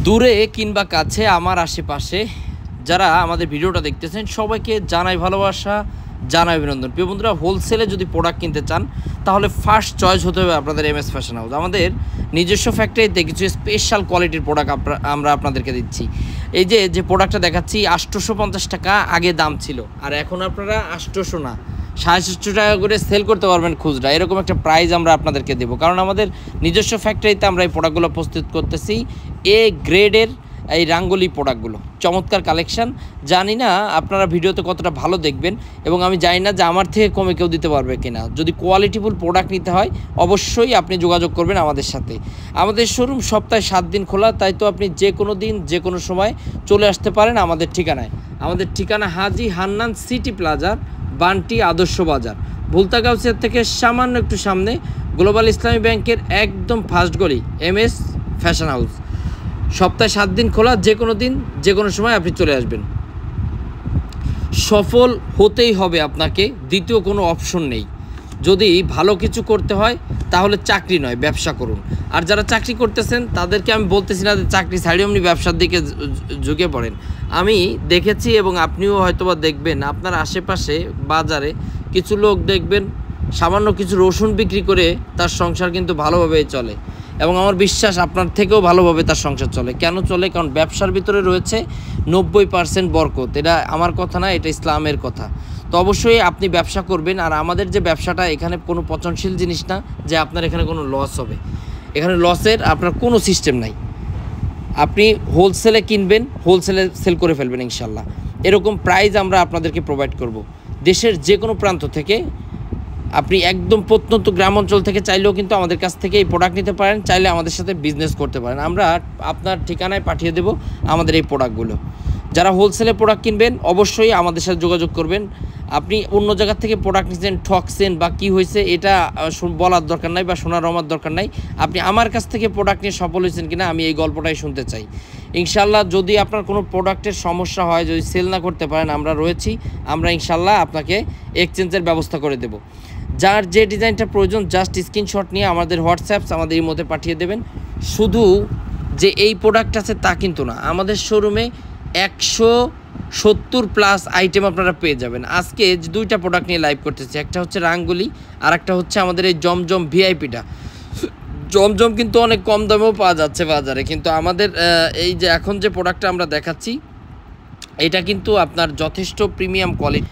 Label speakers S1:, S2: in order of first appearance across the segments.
S1: দূরে কিংবা কাছে আমার আশেপাশে যারা আমাদের ভিডিওটা দেখতেছেন সবাইকে জানাই ভালোবাসা, জানাই অভিনন্দন। প্রিয় বন্ধুরা, হোলসেলে যদি প্রোডাক্ট কিনতে চান তাহলে ফার্স্ট চয়েস হতে হবে আপনাদের এমএস ফ্যাশন হাউস। আমাদের নিজস্ব ফ্যাক্টরিতে কিছু স্পেশাল কোয়ালিটির প্রোডাক্ট আমরা আপনাদেরকে দিচ্ছি। এই যে প্রোডাক্টটা দেখাচ্ছি 850 টাকা আগে দাম ছিল, আর এখন আপনারা 800 না 650 টাকা করে সেল করতে পারবেন খুচরা। এরকম একটা প্রাইস আমরা আপনাদেরকে দেবো, কারণ আমাদের নিজস্ব ফ্যাক্টরিতে আমরা এই প্রোডাক্টগুলো প্রস্তুত করতেছি। এ গ্রেডের এই রাঙ্গোলি প্রোডাক্টগুলো চমৎকার কালেকশান। জানি না আপনারা ভিডিওতে কতটা ভালো দেখবেন, এবং আমি জানি না যে আমার থেকে কমে কেউ দিতে পারবে কিনা। যদি কোয়ালিটিফুল প্রোডাক্ট নিতে হয় অবশ্যই আপনি যোগাযোগ করবেন আমাদের সাথে। আমাদের শোরুম সপ্তাহে 7 দিন খোলা, তাই তো আপনি যে কোনো দিন যে কোনো সময় চলে আসতে পারেন আমাদের ঠিকানায়। আমাদের ঠিকানা হাজি হান্নান সিটি প্লাজার, বান্টি আদর্শ বাজার, ভুলতাগাউসিয়া থেকে সামান্য একটু সামনে গ্লোবাল ইসলামী ব্যাংকের একদম ফার্স্ট গলি এমএস ফ্যাশন হাউস। সপ্তাহে 7 দিন খোলা, যে কোনো দিন যে কোনো সময় আপনি চলে আসবেন। সফল হতেই হবে আপনাকে, দ্বিতীয় কোনো অপশন নেই। যদি ভালো কিছু করতে হয় তাহলে চাকরি নয়, ব্যবসা করুন। আর যারা চাকরি করতেছেন তাদেরকে আমি বলতেছি না যে চাকরি ছাড়িয়ে আপনি ব্যবসার দিকে ঝুঁকে পড়েন। আমি দেখেছি এবং আপনিও হয়তোবা দেখবেন, আপনার আশেপাশে বাজারে কিছু লোক দেখবেন সামান্য কিছু রসুন বিক্রি করে তার সংসার কিন্তু ভালোভাবেই চলে, এবং আমার বিশ্বাস আপনার থেকেও ভালোভাবে তার সংসার চলে। কেন চলে? কারণ ব্যবসার ভিতরে রয়েছে 90% বরকত। এটা আমার কথা না, এটা ইসলামের কথা। তো অবশ্যই আপনি ব্যবসা করবেন। আর আমাদের যে ব্যবসাটা, এখানে কোনো পচনশীল জিনিস না যে আপনার এখানে কোনো লস হবে। এখানে লসের আপনার কোনো সিস্টেম নাই। আপনি হোলসেলে কিনবেন, হোলসেলে সেল করে ফেলবেন ইনশাল্লাহ। এরকম প্রাইস আমরা আপনাদেরকে প্রোভাইড করব। দেশের যে কোনো প্রান্ত থেকে, আপনি একদম প্রত্যন্ত গ্রাম অঞ্চল থেকে চাইলেও কিন্তু আমাদের কাছ থেকে এই প্রোডাক্ট নিতে পারেন, চাইলে আমাদের সাথে বিজনেস করতে পারেন। আমরা আপনার ঠিকানায় পাঠিয়ে দেব আমাদের এই প্রোডাক্টগুলো। যারা হোলসেলে প্রোডাক্ট কিনবেন অবশ্যই আমাদের সাথে যোগাযোগ করবেন। আপনি অন্য জায়গার থেকে প্রোডাক্ট নিচ্ছেন, ঠকছেন বা কী হয়েছে এটা বলার দরকার নাই বা শোনার আমার দরকার নাই। আপনি আমার কাছ থেকে প্রোডাক্ট নিয়ে সফল হয়েছেন কিনা আমি এই গল্পটাই শুনতে চাই। ইনশাল্লাহ যদি আপনার কোনো প্রোডাক্টের সমস্যা হয়, যদি সেল না করতে পারেন, আমরা রয়েছি। আমরা ইনশাল্লাহ আপনাকে এক্সচেঞ্জের ব্যবস্থা করে দেব। যার যে ডিজাইনটা প্রয়োজন জাস্ট স্ক্রিনশট নিয়ে আমাদের হোয়াটসঅ্যাপ আমাদের এই মধ্যে পাঠিয়ে দেবেন। শুধু যে এই প্রোডাক্ট আছে তা কিন্তু না, আমাদের শোরুমে 170+ আইটেম আপনারা পেয়ে যাবেন। আজকে যে 2টা প্রোডাক্ট নিয়ে লাইভ করতেছি, একটা হচ্ছে রাঙ্গুলি আর একটা হচ্ছে আমাদের এই জমজম ভিআইপিটা। জমজম কিন্তু অনেক কম দামেও পাওয়া যাচ্ছে বাজারে, কিন্তু আমাদের এই যে এখন যে প্রোডাক্টটা আমরা দেখাচ্ছি এটা কিন্তু আপনার যথেষ্ট প্রিমিয়াম কোয়ালিটি।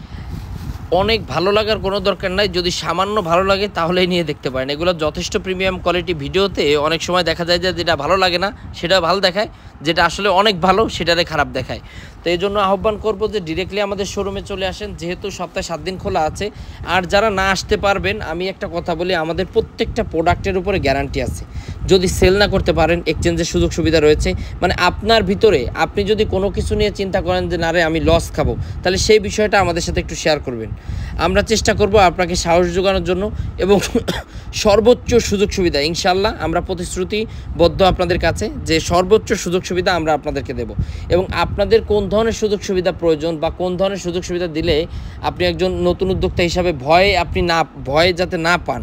S1: অনেক ভালো লাগার কোনো দরকার নাই, যদি সামান্য ভালো লাগে তাহলেই নিয়ে দেখতে পারেন। এগুলো যথেষ্ট প্রিমিয়াম কোয়ালিটি। ভিডিওতে অনেক সময় দেখা যায় যে যেটা ভালো লাগে না সেটা ভালো দেখায়, যেটা আসলে অনেক ভালো সেটারে খারাপ দেখায়। তো এই জন্য আহ্বান করবো যে ডিরেক্টলি আমাদের শোরুমে চলে আসেন, যেহেতু সপ্তাহে 7 দিন খোলা আছে। আর যারা না আসতে পারবেন, আমি একটা কথা বলি, আমাদের প্রত্যেকটা প্রোডাক্টের উপরে গ্যারান্টি আছে। যদি সেল না করতে পারেন এক্সচেঞ্জের সুযোগ সুবিধা রয়েছে। মানে আপনার ভিতরে আপনি যদি কোনো কিছু নিয়ে চিন্তা করেন যে না রে আমি লস খাবো, তাহলে সেই বিষয়টা আমাদের সাথে একটু শেয়ার করবেন। আমরা চেষ্টা করব আপনাকে সাহস যোগানোর জন্য এবং সর্বোচ্চ সুযোগ সুবিধা ইনশাল্লাহ আমরা প্রতিশ্রুতিবদ্ধ আপনাদের কাছে যে সর্বোচ্চ সুযোগ সুবিধা আমরা আপনাদেরকে দেব। এবং আপনাদের কোন ধরনের সুযোগ সুবিধা প্রয়োজন বা কোন ধরনের সুযোগ সুবিধা দিলে আপনি একজন নতুন উদ্যোক্তা হিসাবে ভয় যাতে না পান,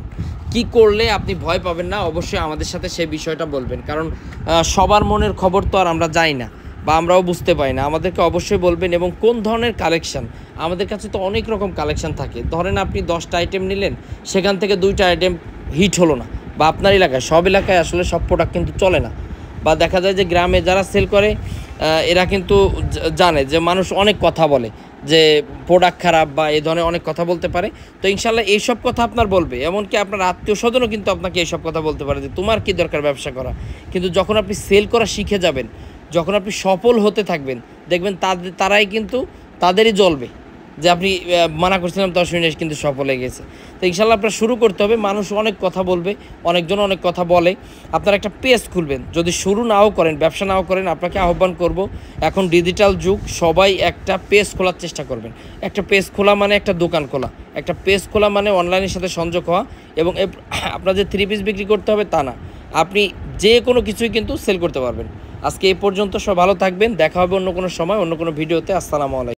S1: কি করলে আপনি ভয় পাবেন না, অবশ্যই আমাদের সাথে সেই বিষয়টা বলবেন। কারণ সবার মনের খবর তো আর আমরা যাই না বা আমরাও বুঝতে পারি না, আমাদেরকে অবশ্যই বলবেন। এবং কোন ধরনের কালেকশান, আমাদের কাছে তো অনেক রকম কালেকশান থাকে। ধরেন আপনি 10টা আইটেম নিলেন, সেখান থেকে 2টা আইটেম হিট হলো না, বা আপনার এলাকায়, সব এলাকায় আসলে সব প্রোডাক্ট কিন্তু চলে না। বা দেখা যায় যে গ্রামে যারা সেল করে এরা কিন্তু জানে যে মানুষ অনেক কথা বলে যে প্রোডাক্ট খারাপ বা এই ধরনের অনেক কথা বলতে পারে। তো ইনশাল্লাহ এইসব কথা আপনার বলবে, এমনকি আপনার আত্মীয় স্বজনও কিন্তু আপনাকে এইসব কথা বলতে পারে যে তোমার কি দরকার ব্যবসা করা। কিন্তু যখন আপনি সেল করা শিখে যাবেন, যখন আপনি সফল হতে থাকবেন, দেখবেন তারাই কিন্তু তাদেরই জ্বলবে যে আপনি মানা করছিলাম তার শুনে কিন্তু সফল হয়ে গেছে। তো ইনশাল্লাহ আপনার শুরু করতে হবে। মানুষ অনেক কথা বলবে, অনেকজন অনেক কথা বলে। আপনারা একটা পেজ খুলবেন, যদি শুরু নাও করেন, ব্যবসা নাও করেন, আপনাকে আহ্বান করব, এখন ডিজিটাল যুগ, সবাই একটা পেজ খোলার চেষ্টা করবেন। একটা পেজ খোলা মানে একটা দোকান খোলা, একটা পেজ খোলা মানে অনলাইনের সাথে সংযোগ হওয়া। এবং আপনার যে 3 পিস বিক্রি করতে হবে তা না, আপনি যে কোনো কিছুই কিন্তু সেল করতে পারবেন। আজকে এই পর্যন্ত, সব ভালো থাকবেন, দেখা হবে অন্য কোনো সময় অন্য কোনো ভিডিওতে। আসসালামু আলাইকুম।